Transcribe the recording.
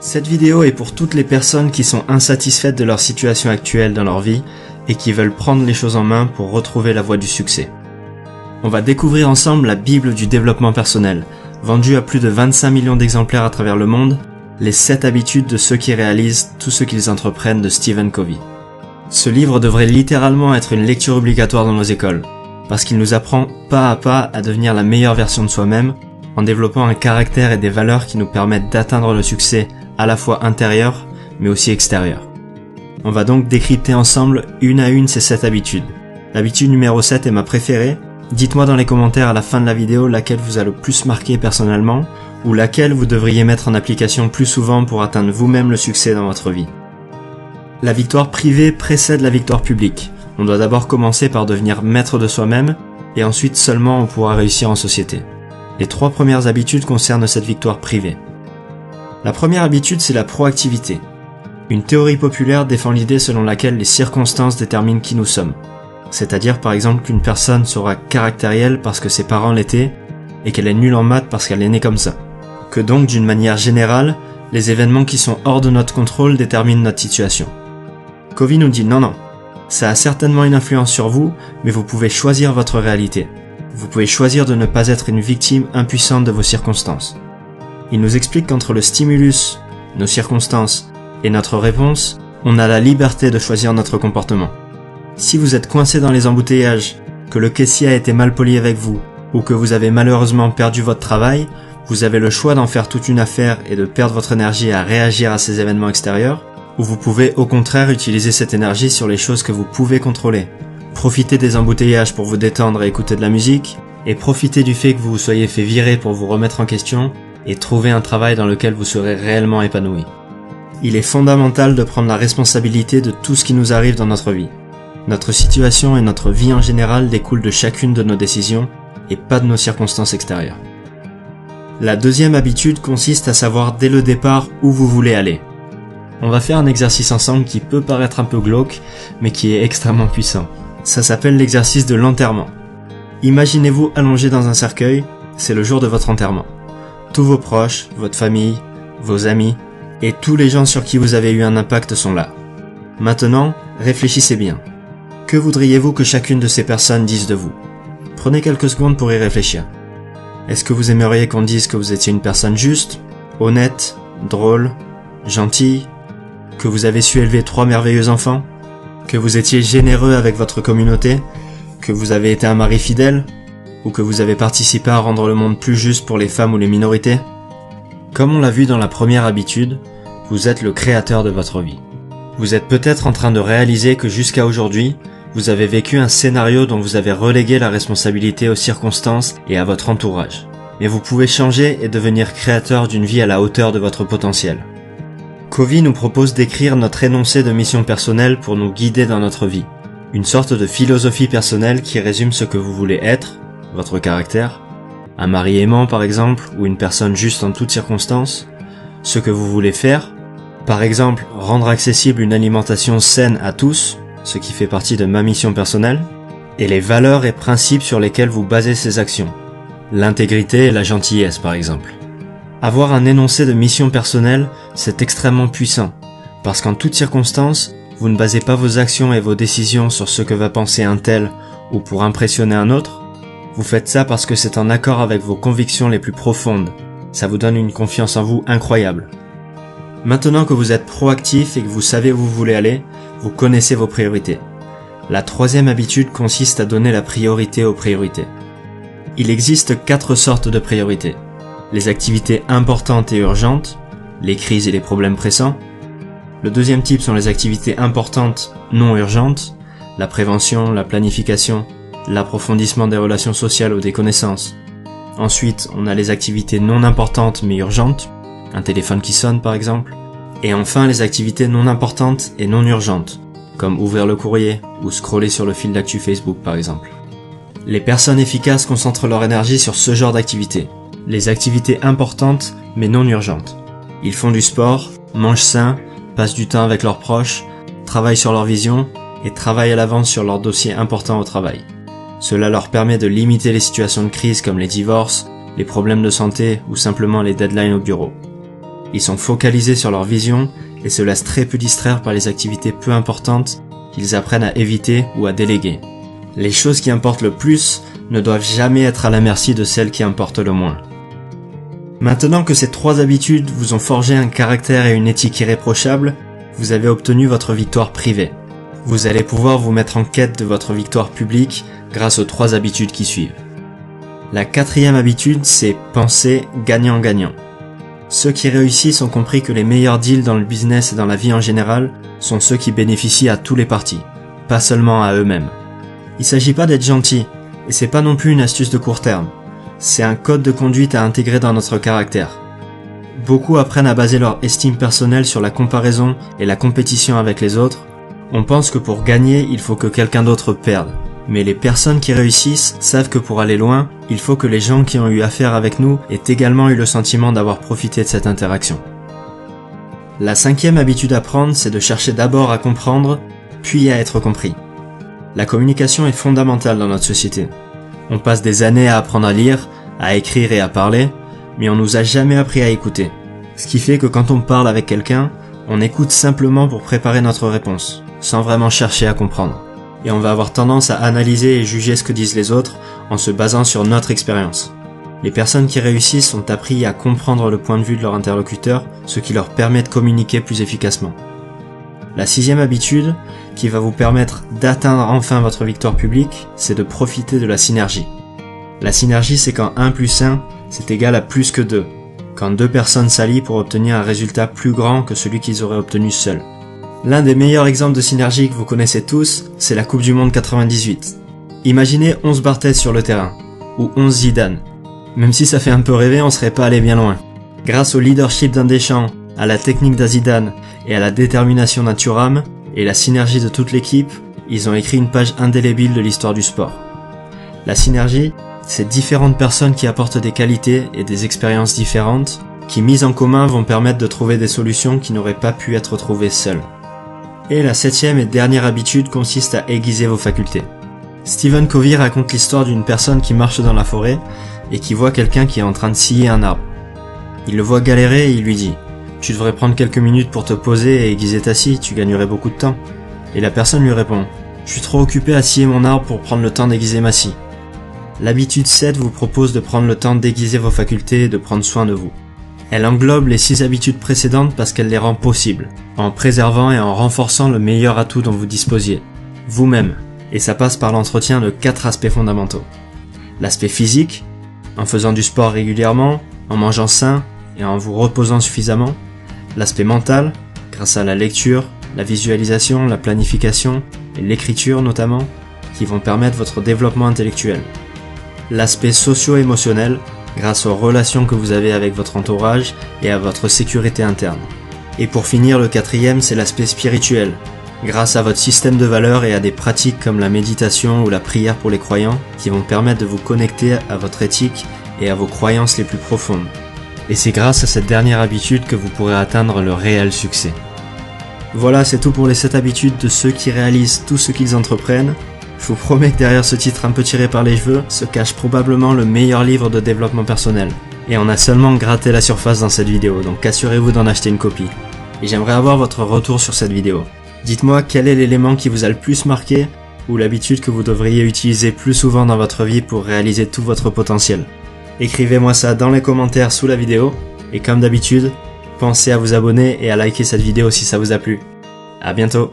Cette vidéo est pour toutes les personnes qui sont insatisfaites de leur situation actuelle dans leur vie et qui veulent prendre les choses en main pour retrouver la voie du succès. On va découvrir ensemble la Bible du développement personnel, vendue à plus de 25 millions d'exemplaires à travers le monde, les 7 habitudes de ceux qui réalisent tout ce qu'ils entreprennent de Stephen Covey. Ce livre devrait littéralement être une lecture obligatoire dans nos écoles, parce qu'il nous apprend pas à pas à devenir la meilleure version de soi-même, en développant un caractère et des valeurs qui nous permettent d'atteindre le succès à la fois intérieur, mais aussi extérieur. On va donc décrypter ensemble une à une ces 7 habitudes. L'habitude numéro 7 est ma préférée. Dites-moi dans les commentaires à la fin de la vidéo laquelle vous a le plus marqué personnellement, ou laquelle vous devriez mettre en application plus souvent pour atteindre vous-même le succès dans votre vie. La victoire privée précède la victoire publique. On doit d'abord commencer par devenir maître de soi-même, et ensuite seulement on pourra réussir en société. Les 3 premières habitudes concernent cette victoire privée. La première habitude, c'est la proactivité. Une théorie populaire défend l'idée selon laquelle les circonstances déterminent qui nous sommes. C'est-à-dire par exemple qu'une personne sera caractérielle parce que ses parents l'étaient, et qu'elle est nulle en maths parce qu'elle est née comme ça. Que donc, d'une manière générale, les événements qui sont hors de notre contrôle déterminent notre situation. Covey nous dit non, ça a certainement une influence sur vous, mais vous pouvez choisir votre réalité. Vous pouvez choisir de ne pas être une victime impuissante de vos circonstances. Il nous explique qu'entre le stimulus, nos circonstances, et notre réponse, on a la liberté de choisir notre comportement. Si vous êtes coincé dans les embouteillages, que le caissier a été mal poli avec vous, ou que vous avez malheureusement perdu votre travail, vous avez le choix d'en faire toute une affaire et de perdre votre énergie à réagir à ces événements extérieurs, ou vous pouvez au contraire utiliser cette énergie sur les choses que vous pouvez contrôler. Profitez des embouteillages pour vous détendre et écouter de la musique, et profitez du fait que vous vous soyez fait virer pour vous remettre en question, et trouver un travail dans lequel vous serez réellement épanoui. Il est fondamental de prendre la responsabilité de tout ce qui nous arrive dans notre vie. Notre situation et notre vie en général découlent de chacune de nos décisions et pas de nos circonstances extérieures. La deuxième habitude consiste à savoir dès le départ où vous voulez aller. On va faire un exercice ensemble qui peut paraître un peu glauque, mais qui est extrêmement puissant. Ça s'appelle l'exercice de l'enterrement. Imaginez-vous allongé dans un cercueil, c'est le jour de votre enterrement. Tous vos proches, votre famille, vos amis, et tous les gens sur qui vous avez eu un impact sont là. Maintenant, réfléchissez bien. Que voudriez-vous que chacune de ces personnes dise de vous? Prenez quelques secondes pour y réfléchir. Est-ce que vous aimeriez qu'on dise que vous étiez une personne juste, honnête, drôle, gentille, que vous avez su élever 3 merveilleux enfants, que vous étiez généreux avec votre communauté, que vous avez été un mari fidèle, ou que vous avez participé à rendre le monde plus juste pour les femmes ou les minorités? Comme on l'a vu dans la première habitude, vous êtes le créateur de votre vie. Vous êtes peut-être en train de réaliser que jusqu'à aujourd'hui, vous avez vécu un scénario dont vous avez relégué la responsabilité aux circonstances et à votre entourage. Mais vous pouvez changer et devenir créateur d'une vie à la hauteur de votre potentiel. Covey nous propose d'écrire notre énoncé de mission personnelle pour nous guider dans notre vie. Une sorte de philosophie personnelle qui résume ce que vous voulez être, votre caractère, un mari aimant par exemple, ou une personne juste en toutes circonstances, ce que vous voulez faire, par exemple rendre accessible une alimentation saine à tous, ce qui fait partie de ma mission personnelle, et les valeurs et principes sur lesquels vous basez ces actions, l'intégrité et la gentillesse par exemple. Avoir un énoncé de mission personnelle, c'est extrêmement puissant, parce qu'en toutes circonstances, vous ne basez pas vos actions et vos décisions sur ce que va penser un tel ou pour impressionner un autre. Vous faites ça parce que c'est en accord avec vos convictions les plus profondes. Ça vous donne une confiance en vous incroyable. Maintenant que vous êtes proactif et que vous savez où vous voulez aller, vous connaissez vos priorités. La troisième habitude consiste à donner la priorité aux priorités. Il existe 4 sortes de priorités. Les activités importantes et urgentes, les crises et les problèmes pressants. Le deuxième type sont les activités importantes non urgentes, la prévention, la planification, l'approfondissement des relations sociales ou des connaissances. Ensuite, on a les activités non importantes mais urgentes, un téléphone qui sonne par exemple. Et enfin, les activités non importantes et non urgentes, comme ouvrir le courrier ou scroller sur le fil d'actu Facebook par exemple. Les personnes efficaces concentrent leur énergie sur ce genre d'activités, les activités importantes mais non urgentes. Ils font du sport, mangent sain, passent du temps avec leurs proches, travaillent sur leur vision et travaillent à l'avance sur leurs dossiers importants au travail. Cela leur permet de limiter les situations de crise comme les divorces, les problèmes de santé ou simplement les deadlines au bureau. Ils sont focalisés sur leur vision et se laissent très peu distraire par les activités peu importantes qu'ils apprennent à éviter ou à déléguer. Les choses qui importent le plus ne doivent jamais être à la merci de celles qui importent le moins. Maintenant que ces 3 habitudes vous ont forgé un caractère et une éthique irréprochables, vous avez obtenu votre victoire privée. Vous allez pouvoir vous mettre en quête de votre victoire publique grâce aux 3 habitudes qui suivent. La 4e habitude, c'est penser gagnant-gagnant. Ceux qui réussissent ont compris que les meilleurs deals dans le business et dans la vie en général sont ceux qui bénéficient à tous les partis, pas seulement à eux-mêmes. Il s'agit pas d'être gentil, et c'est pas non plus une astuce de court terme. C'est un code de conduite à intégrer dans notre caractère. Beaucoup apprennent à baser leur estime personnelle sur la comparaison et la compétition avec les autres. On pense que pour gagner, il faut que quelqu'un d'autre perde. Mais les personnes qui réussissent savent que pour aller loin, il faut que les gens qui ont eu affaire avec nous aient également eu le sentiment d'avoir profité de cette interaction. La 5e habitude à prendre, c'est de chercher d'abord à comprendre, puis à être compris. La communication est fondamentale dans notre société. On passe des années à apprendre à lire, à écrire et à parler, mais on nous a jamais appris à écouter. Ce qui fait que quand on parle avec quelqu'un, on écoute simplement pour préparer notre réponse, sans vraiment chercher à comprendre. Et on va avoir tendance à analyser et juger ce que disent les autres en se basant sur notre expérience. Les personnes qui réussissent ont appris à comprendre le point de vue de leur interlocuteur, ce qui leur permet de communiquer plus efficacement. La 6e habitude, qui va vous permettre d'atteindre enfin votre victoire publique, c'est de profiter de la synergie. La synergie, c'est quand 1 plus 1, c'est égal à plus que 2. Quand 2 personnes s'allient pour obtenir un résultat plus grand que celui qu'ils auraient obtenu seuls. L'un des meilleurs exemples de synergie que vous connaissez tous, c'est la Coupe du Monde 98. Imaginez 11 Barthez sur le terrain, ou 11 Zidane. Même si ça fait un peu rêver, on serait pas allé bien loin. Grâce au leadership d'un Deschamps, à la technique d'un Zidane et à la détermination d'un Thuram, et la synergie de toute l'équipe, ils ont écrit une page indélébile de l'histoire du sport. La synergie, c'est différentes personnes qui apportent des qualités et des expériences différentes, qui mises en commun vont permettre de trouver des solutions qui n'auraient pas pu être trouvées seules. Et la 7e et dernière habitude consiste à aiguiser vos facultés. Stephen Covey raconte l'histoire d'une personne qui marche dans la forêt et qui voit quelqu'un qui est en train de scier un arbre. Il le voit galérer et il lui dit « Tu devrais prendre quelques minutes pour te poser et aiguiser ta scie, tu gagnerais beaucoup de temps. » Et la personne lui répond « Je suis trop occupé à scier mon arbre pour prendre le temps d'aiguiser ma scie. » L'habitude 7 vous propose de prendre le temps d'aiguiser vos facultés et de prendre soin de vous. Elle englobe les 6 habitudes précédentes parce qu'elle les rend possibles, en préservant et en renforçant le meilleur atout dont vous disposiez, vous-même, et ça passe par l'entretien de 4 aspects fondamentaux. L'aspect physique, en faisant du sport régulièrement, en mangeant sain et en vous reposant suffisamment. L'aspect mental, grâce à la lecture, la visualisation, la planification et l'écriture notamment, qui vont permettre votre développement intellectuel. L'aspect socio-émotionnel, grâce aux relations que vous avez avec votre entourage et à votre sécurité interne. Et pour finir, le 4e, c'est l'aspect spirituel, grâce à votre système de valeurs et à des pratiques comme la méditation ou la prière pour les croyants, qui vont permettre de vous connecter à votre éthique et à vos croyances les plus profondes. Et c'est grâce à cette dernière habitude que vous pourrez atteindre le réel succès. Voilà, c'est tout pour les 7 habitudes de ceux qui réalisent tout ce qu'ils entreprennent. Je vous promets que derrière ce titre un peu tiré par les cheveux se cache probablement le meilleur livre de développement personnel. Et on a seulement gratté la surface dans cette vidéo, donc assurez-vous d'en acheter une copie. Et j'aimerais avoir votre retour sur cette vidéo. Dites-moi quel est l'élément qui vous a le plus marqué ou l'habitude que vous devriez utiliser plus souvent dans votre vie pour réaliser tout votre potentiel. Écrivez-moi ça dans les commentaires sous la vidéo et comme d'habitude, pensez à vous abonner et à liker cette vidéo si ça vous a plu. À bientôt.